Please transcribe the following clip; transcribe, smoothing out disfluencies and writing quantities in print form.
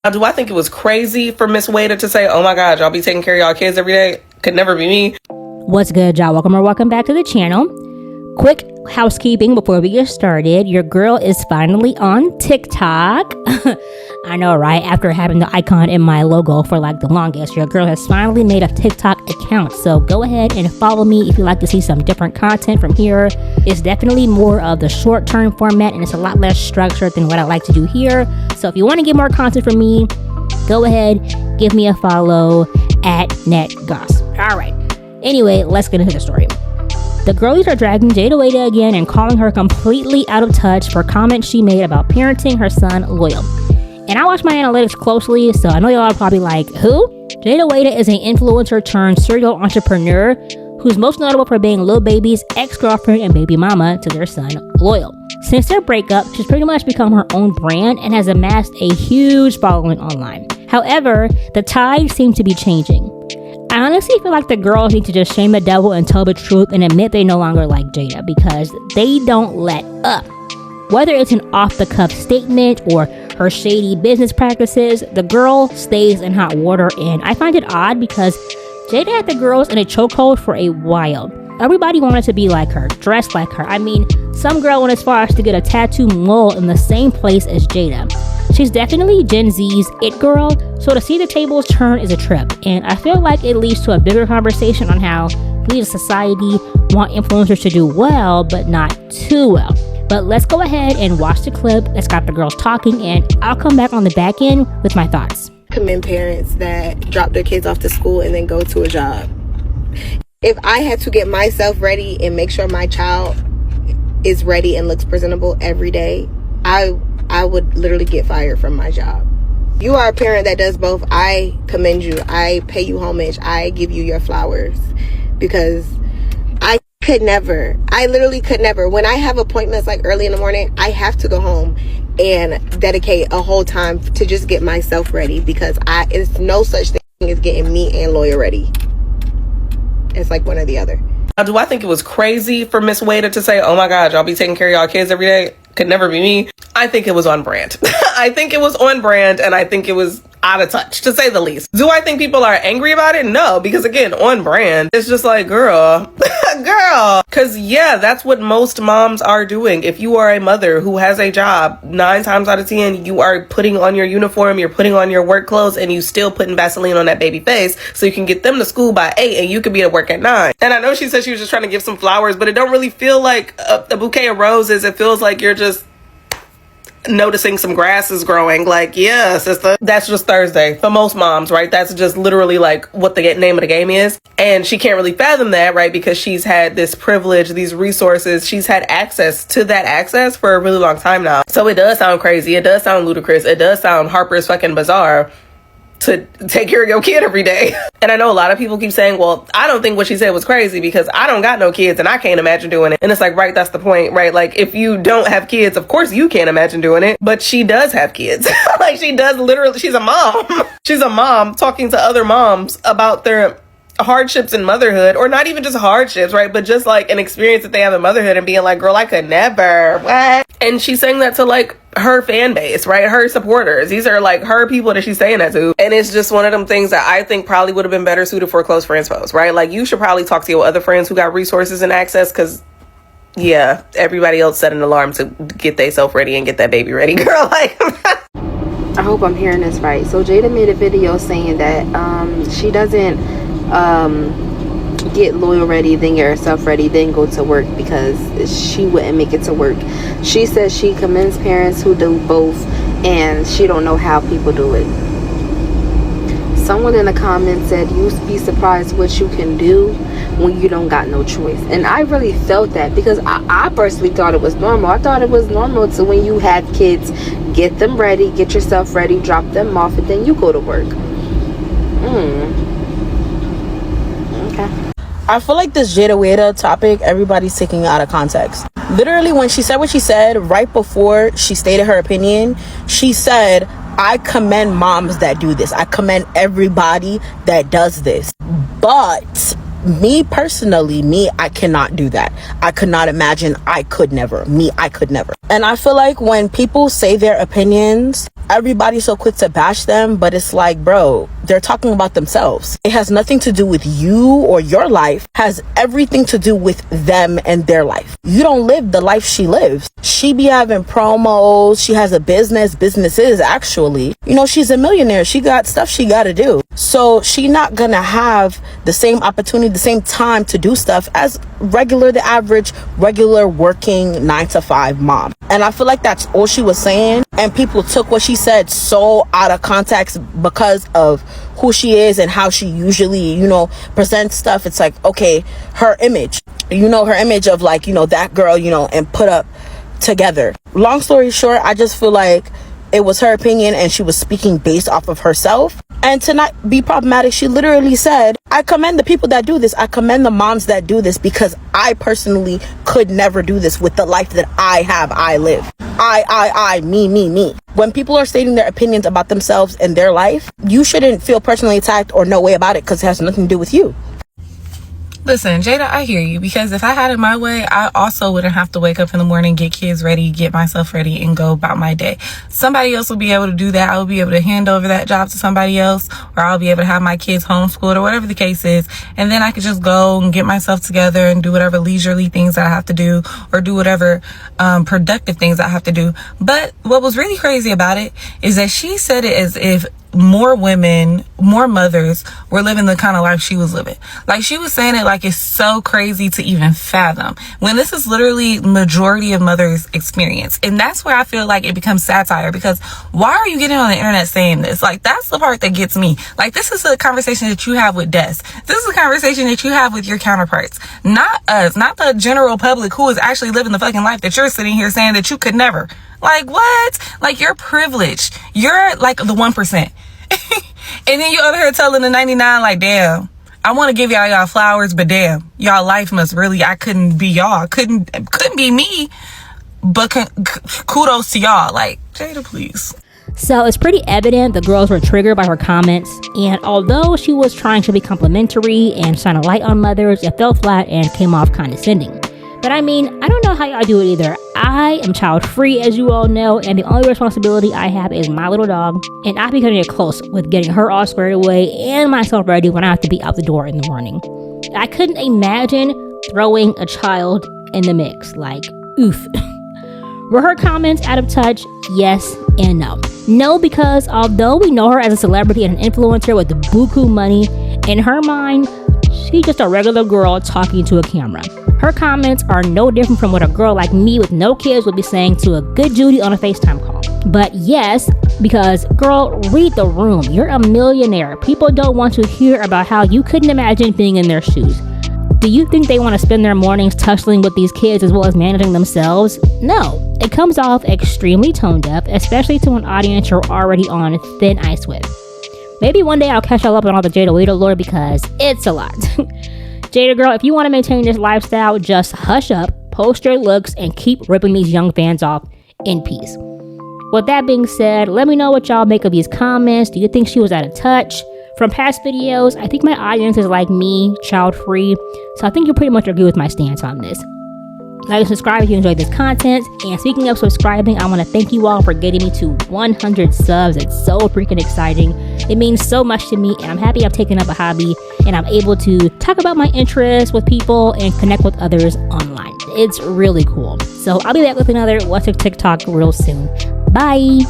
Now, do I think it was crazy for Miss Wayda to say, oh my God, y'all be taking care of y'all kids every day? Could never be me. What's good, y'all? Welcome back to the channel. Quick housekeeping before we get started. Your girl is finally on TikTok. I know, right? After having the icon in my logo for like the longest, your girl has finally made a TikTok account. So go ahead and follow me if you like to see some different content from here. It's definitely more of the short-term format and it's a lot less structured than what I like to do here. So if you want to get more content from me, go ahead, give me a follow at NetGoss. All right. Anyway, let's get into the story. The girlies are dragging Jayda Wayda again and calling her completely out of touch for comments she made about parenting her son Loyal. And I watch my analytics closely, so I know y'all are probably like, who? Jayda Wayda is an influencer turned serial entrepreneur who's most notable for being Lil Baby's ex-girlfriend and baby mama to their son Loyal. Since their breakup, she's pretty much become her own brand and has amassed a huge following online. However, the tide seems to be changing. I honestly feel like the girls need to just shame the devil and tell the truth and admit they no longer like Jayda because they don't let up. Whether it's an off-the-cuff statement or her shady business practices, the girl stays in hot water, and I find it odd because Jayda had the girls in a chokehold for a while. Everybody wanted to be like her, dressed like her. I mean, some girl went as far as to get a tattoo mole in the same place as Jayda. She's definitely Gen Z's it girl, so to see the tables turn is a trip, and I feel like it leads to a bigger conversation on how we as a society want influencers to do well, but not too well. But let's go ahead and watch the clip that's got the girls talking, and I'll come back on the back end with my thoughts. Commend parents that drop their kids off to school and then go to a job. If I had to get myself ready and make sure my child is ready and looks presentable every day, I would literally get fired from my job. You are a parent that does both. I commend you. I pay you homage. I give you your flowers because I literally could never. When I have appointments like early in the morning, I have to go home and dedicate a whole time to just get myself ready because it's no such thing as getting me and Loyal ready. It's like one or the other. Now, do I think it was crazy for Miss Wayda to say, oh my God, y'all be taking care of y'all kids every day? Could never be me. I think it was on brand. I think it was on brand, and I think it was out of touch, to say the least. Do I think people are angry about it? No, because again, on brand. It's just like, girl, because yeah, that's what most moms are doing. If you are a mother who has a job, 9 times out of 10, you are putting on your uniform, you're putting on your work clothes, and you still putting Vaseline on that baby face so you can get them to school by 8 and you can be at work at 9. And I know she said she was just trying to give some flowers, but it don't really feel like a bouquet of roses. It feels like you're just noticing some grass is growing. Like, yeah, sister, that's just Thursday for most moms, right? That's just literally like what the name of the game is. And she can't really fathom that, right? Because she's had this privilege, these resources, she's had access to that access for a really long time now. So it does sound crazy, it does sound ludicrous, it does sound Harper's fucking bizarre to take care of your kid every day. And I know a lot of people keep saying, well, I don't think what she said was crazy because I don't got no kids and I can't imagine doing it. And it's like, right, that's the point, right? Like, if you don't have kids, of course you can't imagine doing it, but she does have kids. Like, she does literally, she's a mom. She's a mom talking to other moms about their hardships in motherhood, or not even just hardships, right? But just like an experience that they have in motherhood and being like, girl, I could never, what? And she's saying that to like her fan base, right? Her supporters. These are like her people that she's saying that to. And it's just one of them things that I think probably would have been better suited for a close friends post, right? Like, you should probably talk to your other friends who got resources and access, because yeah, everybody else set an alarm to get themselves ready and get that baby ready, girl. Like, I hope I'm hearing this right. So Jayda made a video saying that she doesn't get Loyal ready, then get herself ready, then go to work because she wouldn't make it to work. She says she commends parents who do both and she don't know how people do it. Someone in the comments said, you'd be surprised what you can do when you don't got no choice. And I really felt that because I personally thought it was normal. I thought it was normal to, when you had kids, get them ready, get yourself ready, drop them off, and then you go to work. Okay. I feel like this Jayda Wayda topic, everybody's taking it out of context. Literally, when she said what she said, right before she stated her opinion, she said, I commend moms that do this. I commend everybody that does this. But Me personally, I cannot do that. I could not imagine. I could never. I could never. And I feel like when people say their opinions, everybody's so quick to bash them, but it's like, bro, they're talking about themselves. It has nothing to do with you or your life. It has everything to do with them and their life. You don't live the life she lives. She be having promos. She has a businesses actually. You know, she's a millionaire. She got stuff she got to do. So she not gonna have the same opportunity, the same time to do stuff as the average regular working 9-to-5 mom. And I feel like that's all she was saying, and people took what she said so out of context because of who she is and how she usually, you know, presents stuff. It's like, okay, her image of like, you know, that girl, you know, and put up together. Long story short, I just feel like it was her opinion and she was speaking based off of herself. And to not be problematic, she literally said, I commend the people that do this. I commend the moms that do this because I personally could never do this with the life that I live. Me. When people are stating their opinions about themselves and their life, you shouldn't feel personally attacked or no way about it because it has nothing to do with you. Listen, Jayda, I hear you, because if I had it my way, I also wouldn't have to wake up in the morning, get kids ready, get myself ready, and go about my day. Somebody else will be able to do that. I will be able to hand over that job to somebody else, or I'll be able to have my kids homeschooled, or whatever the case is, and then I could just go and get myself together and do whatever leisurely things that I have to do, or do whatever productive things I have to do. But what was really crazy about it is that she said it as if more women, more mothers were living the kind of life she was living. Like, she was saying it like it's so crazy to even fathom, when this is literally majority of mothers' experience. And that's where I feel like it becomes satire, because why are you getting on the internet saying this? Like, that's the part that gets me. Like, this is a conversation that you have with Des. This is a conversation that you have with your counterparts, not us, not the general public who is actually living the fucking life that you're sitting here saying that you could never. Like, what? Like, you're privileged. You're like the 1%. And then you over here telling the 99, like, damn, I want to give y'all flowers, but damn, y'all life must really, I couldn't be y'all. Couldn't be me. But kudos to y'all. Like, Jayda, please. So it's pretty evident the girls were triggered by her comments, and although she was trying to be complimentary and shine a light on mothers, it fell flat and came off condescending. But I mean, I don't know how y'all do it either. I am child free, as you all know, and the only responsibility I have is my little dog, and I be cutting it close with getting her all squared away and myself ready when I have to be out the door in the morning. I couldn't imagine throwing a child in the mix. Like, oof. Were her comments out of touch? Yes and no. No, because although we know her as a celebrity and an influencer with the buku money, in her mind, she's just a regular girl talking to a camera. Her comments are no different from what a girl like me with no kids would be saying to a good Judy on a FaceTime call. But yes, because girl, read the room. You're a millionaire. People don't want to hear about how you couldn't imagine being in their shoes. Do you think they want to spend their mornings tussling with these kids as well as managing themselves? No. It comes off extremely tone deaf, especially to an audience you're already on thin ice with. Maybe one day I'll catch y'all up on all the Jayda Wayda lore, because it's a lot. Jayda girl, if you want to maintain this lifestyle, just hush up, post your looks, and keep ripping these young fans off in peace. With that being said, let me know what y'all make of these comments. Do you think she was out of touch? From past videos, I think my audience is like me, child free, so I think you pretty much agree with my stance on this. Like and subscribe if you enjoyed this content. And speaking of subscribing, I want to thank you all for getting me to 100 subs. It's so freaking exciting. It means so much to me, and I'm happy I've taken up a hobby and I'm able to talk about my interests with people and connect with others online. It's really cool. So I'll be back with another What's Your TikTok real soon. Bye.